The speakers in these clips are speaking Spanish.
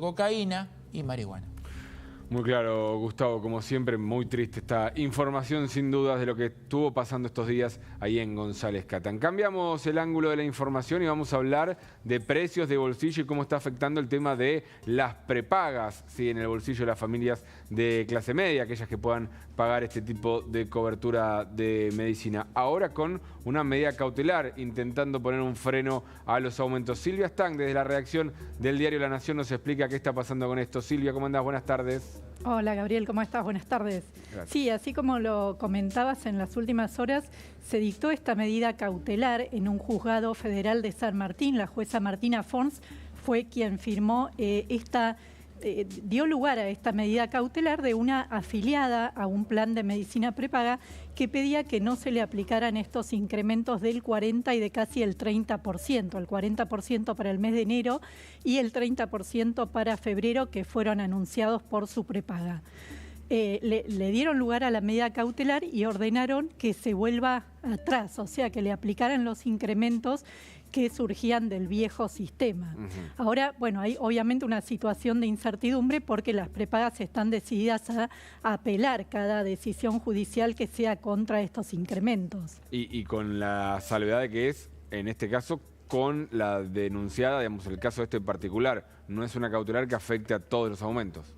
cocaína y marihuana. Muy claro, Gustavo, como siempre, muy triste esta información, sin dudas, de lo que estuvo pasando estos días ahí en González Catán. Cambiamos el ángulo de la información y vamos a hablar de precios de bolsillo y cómo está afectando el tema de las prepagas, ¿sí?, en el bolsillo de las familias de clase media, aquellas que puedan pagar este tipo de cobertura de medicina. Ahora con una medida cautelar, intentando poner un freno a los aumentos. Silvia Stang, desde la redacción del diario La Nación, nos explica qué está pasando con esto. Silvia, ¿cómo andás? Buenas tardes. Hola Gabriel, ¿cómo estás? Buenas tardes. Gracias. Sí, así como lo comentabas, en las últimas horas se dictó esta medida cautelar en un juzgado federal de San Martín. La jueza Martina Fons fue quien firmó dio lugar a esta medida cautelar de una afiliada a un plan de medicina prepaga que pedía que no se le aplicaran estos incrementos del 40 y de casi el 30%, el 40% para el mes de enero y el 30% para febrero, que fueron anunciados por su prepaga. Le dieron lugar a la medida cautelar y ordenaron que se vuelva atrás, o sea, que le aplicaran los incrementos que surgían del viejo sistema. Ahora, bueno, hay obviamente una situación de incertidumbre porque las prepagas están decididas a apelar cada decisión judicial que sea contra estos incrementos. Y con la salvedad de que es, en este caso, con la denunciada, digamos, el caso este en particular, no es una cautelar que afecte a todos los aumentos.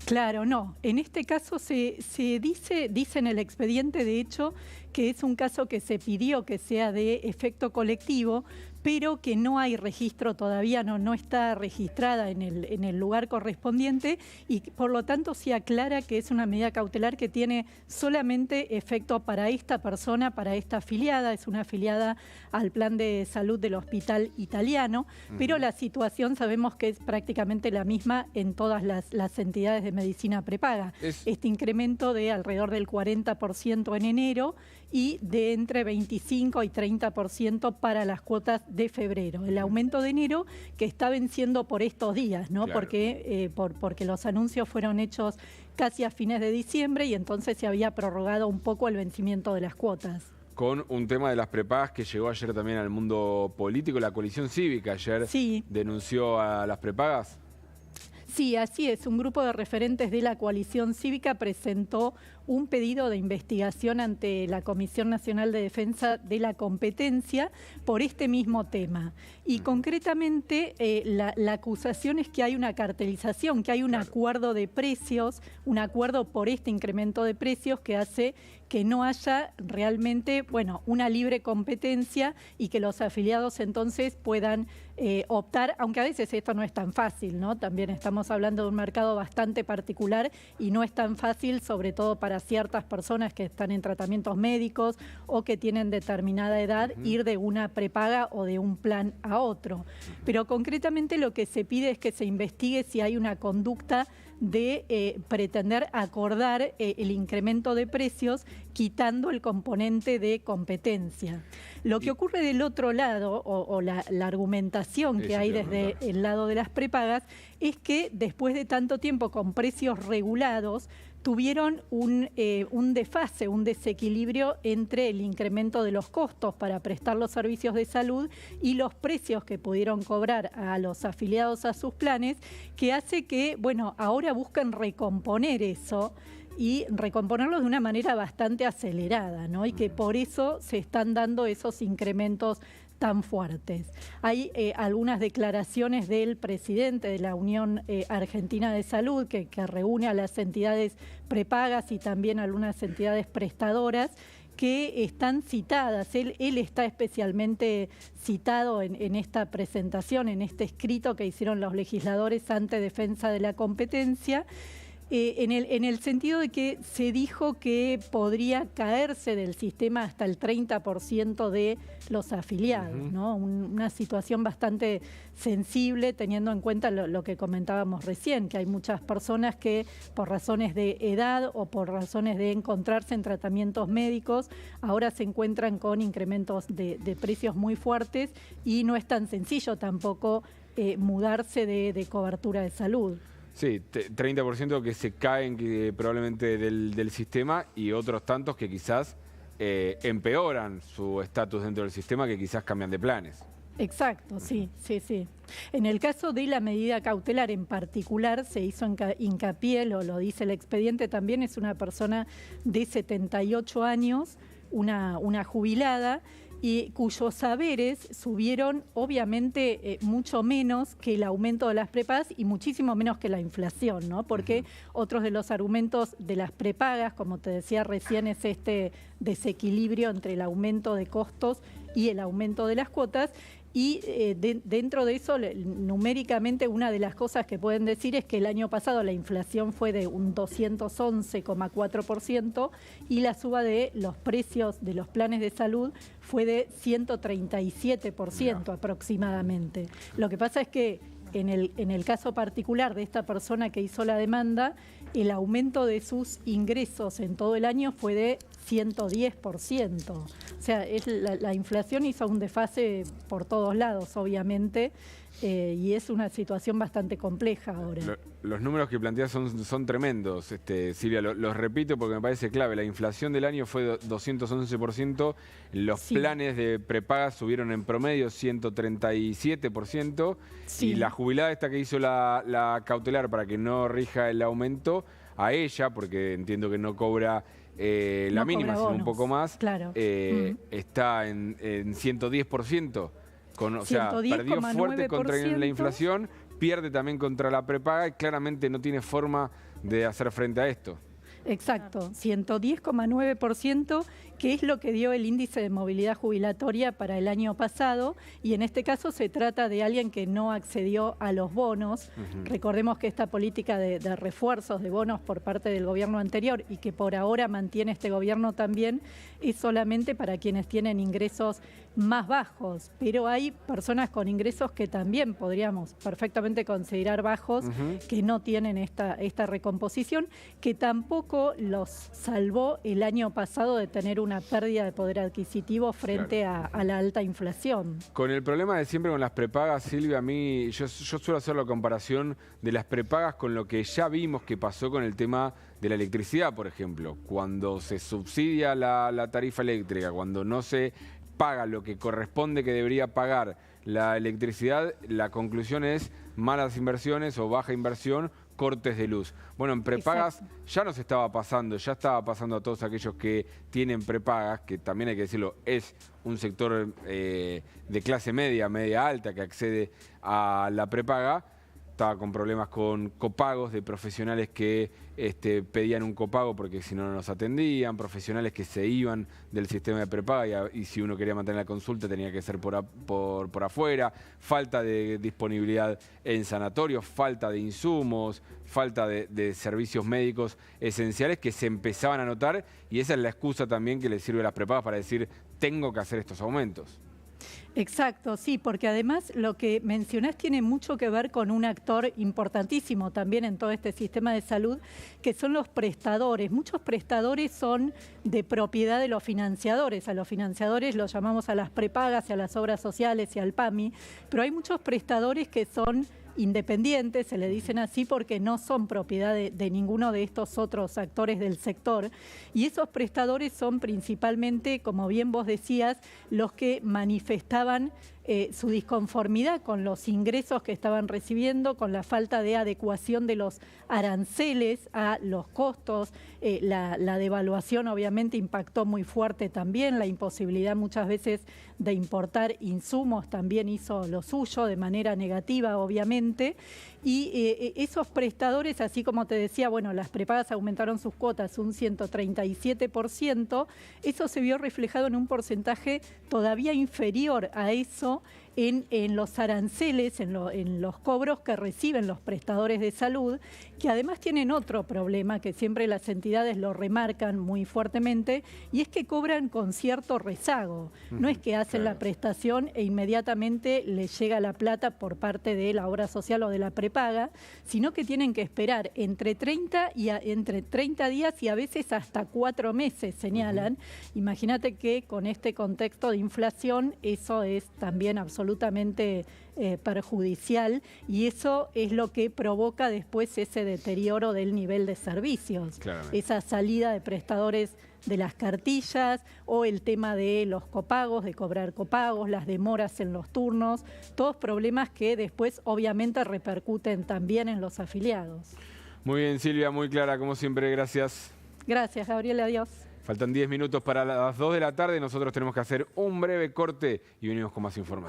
Claro, no. En este caso se dice en el expediente, de hecho, que es un caso que se pidió que sea de efecto colectivo, pero que no hay registro todavía, no está registrada en el lugar correspondiente y por lo tanto se aclara que es una medida cautelar que tiene solamente efecto para esta persona, para esta afiliada, es una afiliada al plan de salud del Hospital Italiano, pero la situación sabemos que es prácticamente la misma en todas las entidades de medicina prepaga. Este incremento de alrededor del 40% en enero y de entre 25 y 30% para las cuotas de febrero. El aumento de enero que está venciendo por estos días, ¿no? Claro. Porque los anuncios fueron hechos casi a fines de diciembre y entonces se había prorrogado un poco el vencimiento de las cuotas. Con un tema de las prepagas que llegó ayer también al mundo político. La coalición cívica ayer denunció a las prepagas. Sí, así es. Un grupo de referentes de la coalición cívica presentó un pedido de investigación ante la Comisión Nacional de Defensa de la Competencia por este mismo tema. Y concretamente la acusación es que hay una cartelización, que hay un acuerdo de precios, un acuerdo por este incremento de precios que hace que no haya realmente, bueno, una libre competencia y que los afiliados entonces puedan optar, aunque a veces esto no es tan fácil, ¿no? También estamos hablando de un mercado bastante particular y no es tan fácil, sobre todo para ciertas personas que están en tratamientos médicos o que tienen determinada edad, ir de una prepaga o de un plan a otro. Pero concretamente lo que se pide es que se investigue si hay una conducta de pretender acordar el incremento de precios quitando el componente de competencia. Lo que ocurre del otro lado, o la argumentación que hay desde el lado de las prepagas, es que después de tanto tiempo con precios regulados, tuvieron un desfase, un desequilibrio entre el incremento de los costos para prestar los servicios de salud y los precios que pudieron cobrar a los afiliados a sus planes, que hace que, bueno, ahora buscan recomponer eso y recomponerlos de una manera bastante acelerada, ¿no? Y que por eso se están dando esos incrementos tan fuertes. Hay algunas declaraciones del presidente de la Unión Argentina de Salud que reúne a las entidades prepagas y también a algunas entidades prestadoras que están citadas. Él está especialmente citado en esta presentación, en este escrito que hicieron los legisladores ante Defensa de la Competencia, en el sentido de que se dijo que podría caerse del sistema hasta el 30% de los afiliados, ¿no? Una situación bastante sensible teniendo en cuenta lo que comentábamos recién, que hay muchas personas que por razones de edad o por razones de encontrarse en tratamientos médicos ahora se encuentran con incrementos de precios muy fuertes y no es tan sencillo tampoco mudarse de cobertura de salud. Sí, 30% que se caen probablemente del sistema y otros tantos que quizás empeoran su estatus dentro del sistema, que quizás cambian de planes. Exacto, sí. En el caso de la medida cautelar en particular, se hizo hincapié, lo dice el expediente también, es una persona de 78 años, una jubilada, y cuyos saberes subieron obviamente mucho menos que el aumento de las prepagas y muchísimo menos que la inflación, ¿no? Porque otros de los argumentos de las prepagas, como te decía recién, es este desequilibrio entre el aumento de costos y el aumento de las cuotas. Y dentro de eso, numéricamente, una de las cosas que pueden decir es que el año pasado la inflación fue de un 211,4% y la suba de los precios de los planes de salud fue de 137% aproximadamente. Lo que pasa es que en el caso particular de esta persona que hizo la demanda, el aumento de sus ingresos en todo el año fue de 110%. O sea, la inflación hizo un desfase por todos lados, obviamente, y es una situación bastante compleja ahora. Los números que planteas son tremendos, Silvia, los repito porque me parece clave. La inflación del año fue 211%, los planes de prepaga subieron en promedio 137%, y la jubilada esta que hizo la cautelar para que no rija el aumento, a ella, porque entiendo que no cobra la mínima, sino un poco más, está en 110%. O sea, perdió fuerte contra la inflación, pierde también contra la prepaga y claramente no tiene forma de hacer frente a esto. Exacto, 110,9%, que es lo que dio el índice de movilidad jubilatoria para el año pasado, y en este caso se trata de alguien que no accedió a los bonos. Recordemos que esta política de refuerzos de bonos por parte del gobierno anterior y que por ahora mantiene este gobierno también, es solamente para quienes tienen ingresos más bajos, pero hay personas con ingresos que también podríamos perfectamente considerar bajos, que no tienen esta recomposición, que tampoco los salvó el año pasado de tener una pérdida de poder adquisitivo frente a la alta inflación. Con el problema de siempre con las prepagas, Silvia, a mí yo suelo hacer la comparación de las prepagas con lo que ya vimos que pasó con el tema de la electricidad, por ejemplo. Cuando se subsidia la tarifa eléctrica, cuando no se paga lo que corresponde que debería pagar la electricidad, la conclusión es malas inversiones o baja inversión, cortes de luz. Bueno, en prepagas ya nos estaba pasando, ya estaba pasando a todos aquellos que tienen prepagas, que también hay que decirlo, es un sector de clase media, media alta que accede a la prepaga. Estaba con problemas con copagos de profesionales que pedían un copago porque si no, no nos atendían, profesionales que se iban del sistema de prepaga y si uno quería mantener la consulta tenía que ser por afuera, falta de disponibilidad en sanatorios, falta de insumos, falta de servicios médicos esenciales que se empezaban a notar, y esa es la excusa también que le sirve a las prepagas para decir, tengo que hacer estos aumentos. Exacto, sí, porque además lo que mencionás tiene mucho que ver con un actor importantísimo también en todo este sistema de salud, que son los prestadores. Muchos prestadores son de propiedad de los financiadores. A los financiadores los llamamos a las prepagas y a las obras sociales y al PAMI, pero hay muchos prestadores que son independientes, se le dicen así porque no son propiedad de ninguno de estos otros actores del sector, y esos prestadores son principalmente, como bien vos decías, los que manifestaban su disconformidad con los ingresos que estaban recibiendo, con la falta de adecuación de los aranceles a los costos. La devaluación obviamente impactó muy fuerte también, la imposibilidad muchas veces de importar insumos también hizo lo suyo de manera negativa obviamente, y esos prestadores, así como te decía, bueno, las prepagas aumentaron sus cuotas un 137%, eso se vio reflejado en un porcentaje todavía inferior a eso en los aranceles, en los cobros que reciben los prestadores de salud, que además tienen otro problema que siempre las entidades lo remarcan muy fuertemente, y es que cobran con cierto rezago. No es que hacen la prestación e inmediatamente les llega la plata por parte de la obra social o de la prepaga, sino que tienen que esperar entre 30 días y a veces hasta 4 meses, señalan. Imagínate que con este contexto de inflación eso es también absolutamente perjudicial, y eso es lo que provoca después ese deterioro del nivel de servicios, esa salida de prestadores de las cartillas o el tema de los copagos, de cobrar copagos, las demoras en los turnos, todos problemas que después obviamente repercuten también en los afiliados. Muy bien, Silvia, muy clara, como siempre, gracias. Gracias, Gabriela, adiós. Faltan 10 minutos para las 2 de la tarde, nosotros tenemos que hacer un breve corte y venimos con más información.